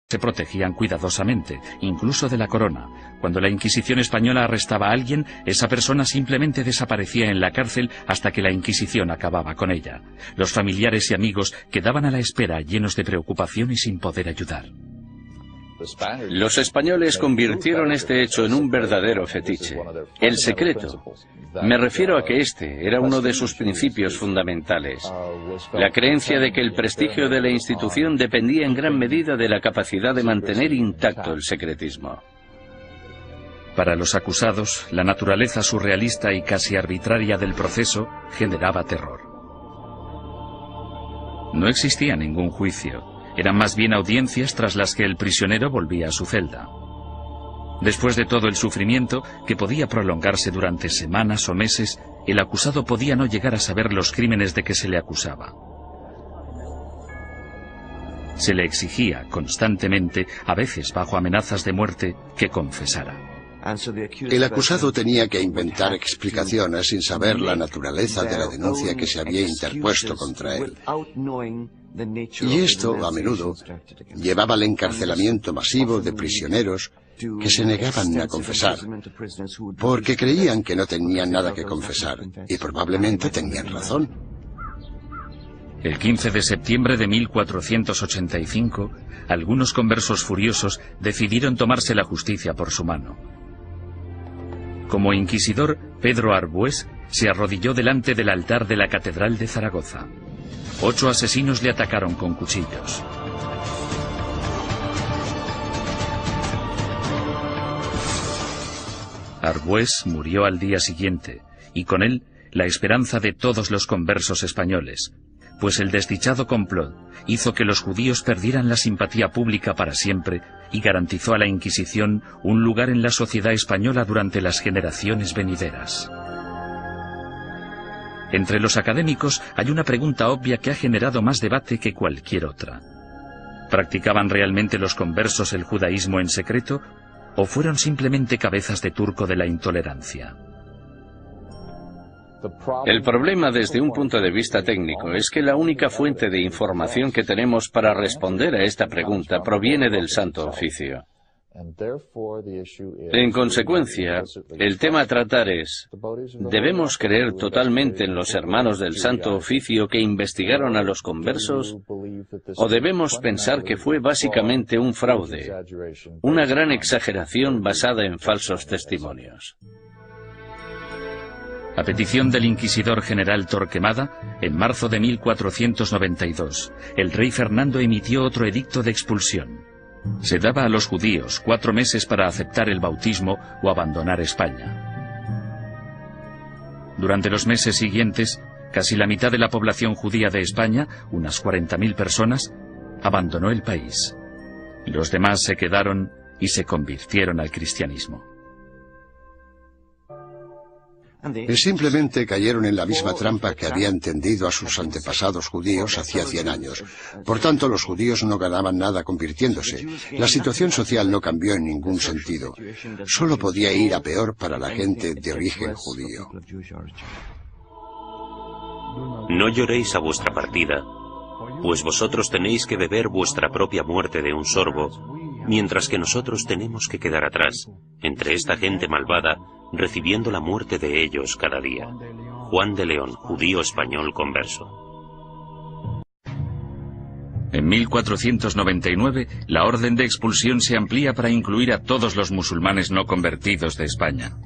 se protegían cuidadosamente, incluso de la corona. Cuando la Inquisición española arrestaba a alguien, esa persona simplemente desaparecía en la cárcel hasta que la Inquisición acababa con ella. Los familiares y amigos quedaban a la espera, llenos de preocupación y sin poder ayudar. Los españoles convirtieron este hecho en un verdadero fetiche. El secreto. Me refiero a que este era uno de sus principios fundamentales. La creencia de que el prestigio de la institución dependía en gran medida de la capacidad de mantener intacto el secretismo. Para los acusados, la naturaleza surrealista y casi arbitraria del proceso generaba terror. No existía ningún juicio. Eran más bien audiencias tras las que el prisionero volvía a su celda. Después de todo el sufrimiento, que podía prolongarse durante semanas o meses, el acusado podía no llegar a saber los crímenes de que se le acusaba. Se le exigía constantemente, a veces bajo amenazas de muerte, que confesara. El acusado tenía que inventar explicaciones sin saber la naturaleza de la denuncia que se había interpuesto contra él. Y esto, a menudo, llevaba al encarcelamiento masivo de prisioneros que se negaban a confesar, porque creían que no tenían nada que confesar, y probablemente tenían razón. El 15 de septiembre de 1485, algunos conversos furiosos decidieron tomarse la justicia por su mano. Como inquisidor, Pedro Arbués se arrodilló delante del altar de la Catedral de Zaragoza. 8 asesinos le atacaron con cuchillos. Arbués murió al día siguiente, y con él la esperanza de todos los conversos españoles, pues el desdichado complot hizo que los judíos perdieran la simpatía pública para siempre y garantizó a la Inquisición un lugar en la sociedad española durante las generaciones venideras. Entre los académicos hay una pregunta obvia que ha generado más debate que cualquier otra. ¿Practicaban realmente los conversos el judaísmo en secreto o fueron simplemente cabezas de turco de la intolerancia? El problema desde un punto de vista técnico es que la única fuente de información que tenemos para responder a esta pregunta proviene del Santo Oficio. En consecuencia, el tema a tratar es, ¿debemos creer totalmente en los hermanos del Santo Oficio que investigaron a los conversos? ¿O debemos pensar que fue básicamente un fraude, una gran exageración basada en falsos testimonios? A petición del inquisidor general Torquemada, en marzo de 1492, el rey Fernando emitió otro edicto de expulsión. Se daba a los judíos 4 meses para aceptar el bautismo o abandonar España. Durante los meses siguientes, casi la mitad de la población judía de España, unas 40.000 personas, abandonó el país. Los demás se quedaron y se convirtieron al cristianismo. Simplemente cayeron en la misma trampa que habían tendido a sus antepasados judíos hacía 100 años. Por tanto, los judíos no ganaban nada convirtiéndose. La situación social no cambió en ningún sentido. Solo podía ir a peor para la gente de origen judío. No lloréis a vuestra partida, pues vosotros tenéis que beber vuestra propia muerte de un sorbo, mientras que nosotros tenemos que quedar atrás, entre esta gente malvada, recibiendo la muerte de ellos cada día. Juan de León, judío español converso. En 1499, la orden de expulsión se amplía para incluir a todos los musulmanes no convertidos de España.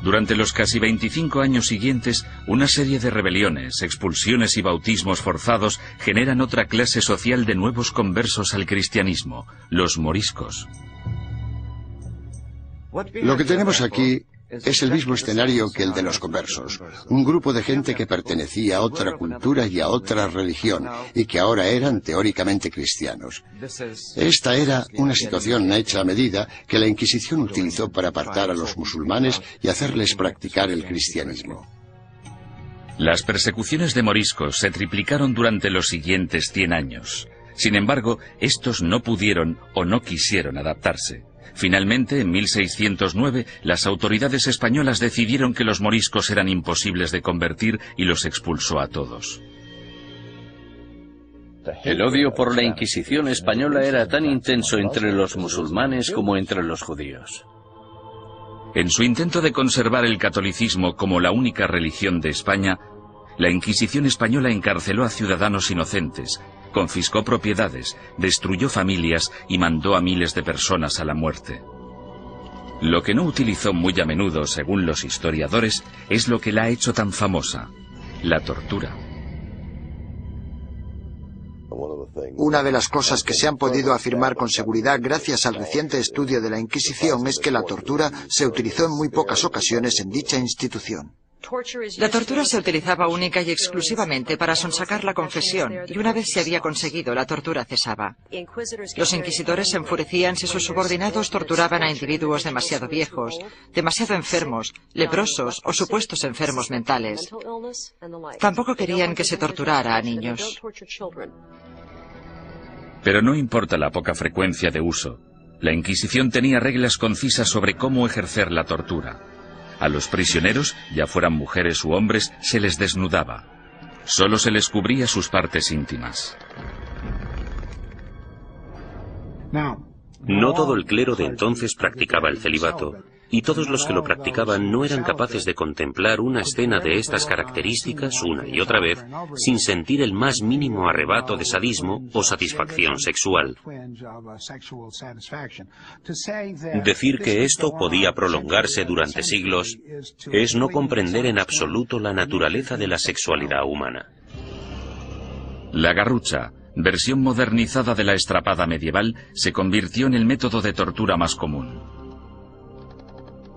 Durante los casi 25 años siguientes, una serie de rebeliones, expulsiones y bautismos forzados generan otra clase social de nuevos conversos al cristianismo, los moriscos. Lo que tenemos aquí es el mismo escenario que el de los conversos. Un grupo de gente que pertenecía a otra cultura y a otra religión, y que ahora eran teóricamente cristianos. Esta era una situación hecha a medida que la Inquisición utilizó para apartar a los musulmanes y hacerles practicar el cristianismo. Las persecuciones de moriscos se triplicaron durante los siguientes 100 años. Sin embargo, estos no pudieron o no quisieron adaptarse. Finalmente, en 1609, las autoridades españolas decidieron que los moriscos eran imposibles de convertir y los expulsó a todos. El odio por la Inquisición española era tan intenso entre los musulmanes como entre los judíos. En su intento de conservar el catolicismo como la única religión de España, la Inquisición española encarceló a ciudadanos inocentes, confiscó propiedades, destruyó familias y mandó a miles de personas a la muerte. Lo que no utilizó muy a menudo, según los historiadores, es lo que la ha hecho tan famosa: la tortura. Una de las cosas que se han podido afirmar con seguridad gracias al reciente estudio de la Inquisición es que la tortura se utilizó en muy pocas ocasiones en dicha institución. La tortura se utilizaba única y exclusivamente para sonsacar la confesión, y una vez se había conseguido, la tortura cesaba. Los inquisidores se enfurecían si sus subordinados torturaban a individuos demasiado viejos, demasiado enfermos, leprosos o supuestos enfermos mentales. Tampoco querían que se torturara a niños. Pero no importa la poca frecuencia de uso, la Inquisición tenía reglas concisas sobre cómo ejercer la tortura. A los prisioneros, ya fueran mujeres u hombres, se les desnudaba. Solo se les cubría sus partes íntimas. No todo el clero de entonces practicaba el celibato, y todos los que lo practicaban no eran capaces de contemplar una escena de estas características una y otra vez sin sentir el más mínimo arrebato de sadismo o satisfacción sexual. Decir que esto podía prolongarse durante siglos es no comprender en absoluto la naturaleza de la sexualidad humana. La garrucha, versión modernizada de la estrapada medieval, se convirtió en el método de tortura más común.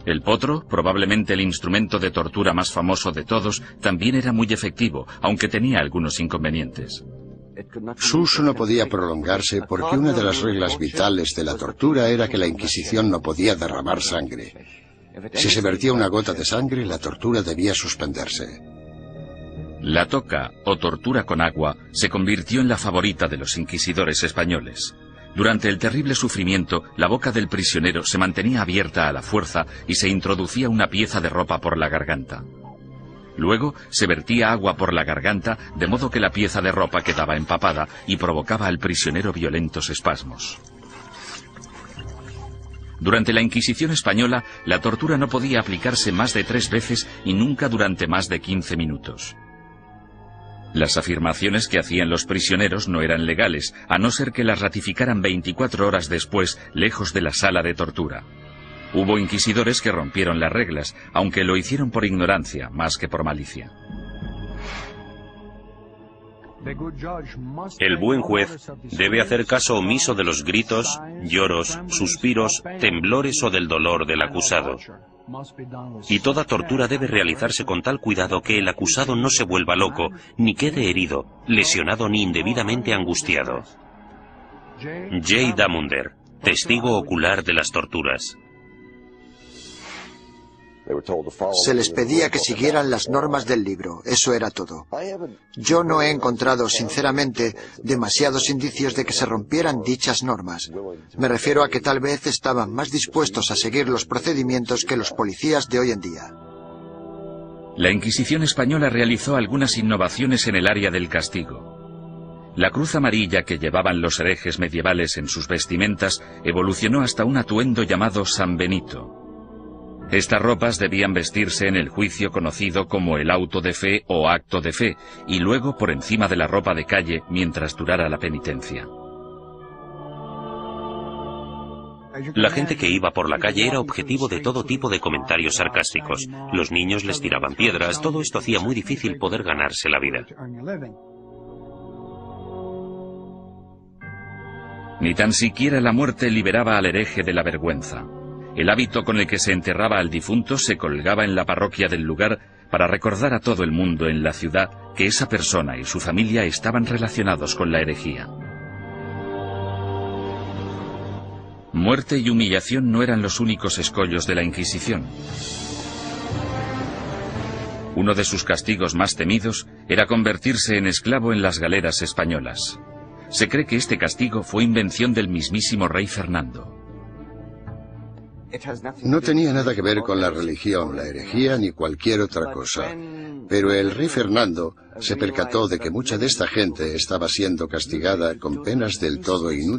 El potro, probablemente el instrumento de tortura más famoso de todos, también era muy efectivo, aunque tenía algunos inconvenientes. Su uso no podía prolongarse porque una de las reglas vitales de la tortura era que la Inquisición no podía derramar sangre. Si se vertía una gota de sangre, la tortura debía suspenderse. La toca, o tortura con agua, se convirtió en la favorita de los inquisidores españoles. Durante el terrible sufrimiento, la boca del prisionero se mantenía abierta a la fuerza y se introducía una pieza de ropa por la garganta. Luego se vertía agua por la garganta, de modo que la pieza de ropa quedaba empapada y provocaba al prisionero violentos espasmos. Durante la Inquisición española, la tortura no podía aplicarse más de 3 veces y nunca durante más de 15 minutos. Las afirmaciones que hacían los prisioneros no eran legales, a no ser que las ratificaran 24 horas después, lejos de la sala de tortura. Hubo inquisidores que rompieron las reglas, aunque lo hicieron por ignorancia, más que por malicia. El buen juez debe hacer caso omiso de los gritos, lloros, suspiros, temblores o del dolor del acusado. Y toda tortura debe realizarse con tal cuidado que el acusado no se vuelva loco, ni quede herido, lesionado ni indebidamente angustiado. J. Damunder, testigo ocular de las torturas. Se les pedía que siguieran las normas del libro, eso era todo. Yo no he encontrado, sinceramente, demasiados indicios de que se rompieran dichas normas. Me refiero a que tal vez estaban más dispuestos a seguir los procedimientos que los policías de hoy en día. La Inquisición española realizó algunas innovaciones en el área del castigo. La cruz amarilla que llevaban los herejes medievales en sus vestimentas evolucionó hasta un atuendo llamado San Benito. Estas ropas debían vestirse en el juicio conocido como el auto de fe o acto de fe, y luego por encima de la ropa de calle mientras durara la penitencia. La gente que iba por la calle era objetivo de todo tipo de comentarios sarcásticos. Los niños les tiraban piedras, todo esto hacía muy difícil poder ganarse la vida. Ni tan siquiera la muerte liberaba al hereje de la vergüenza. El hábito con el que se enterraba al difunto se colgaba en la parroquia del lugar para recordar a todo el mundo en la ciudad que esa persona y su familia estaban relacionados con la herejía. Muerte y humillación no eran los únicos escollos de la Inquisición. Uno de sus castigos más temidos era convertirse en esclavo en las galeras españolas. Se cree que este castigo fue invención del mismísimo rey Fernando. No tenía nada que ver con la religión, la herejía ni cualquier otra cosa. Pero el rey Fernando se percató de que mucha de esta gente estaba siendo castigada con penas del todo inútiles.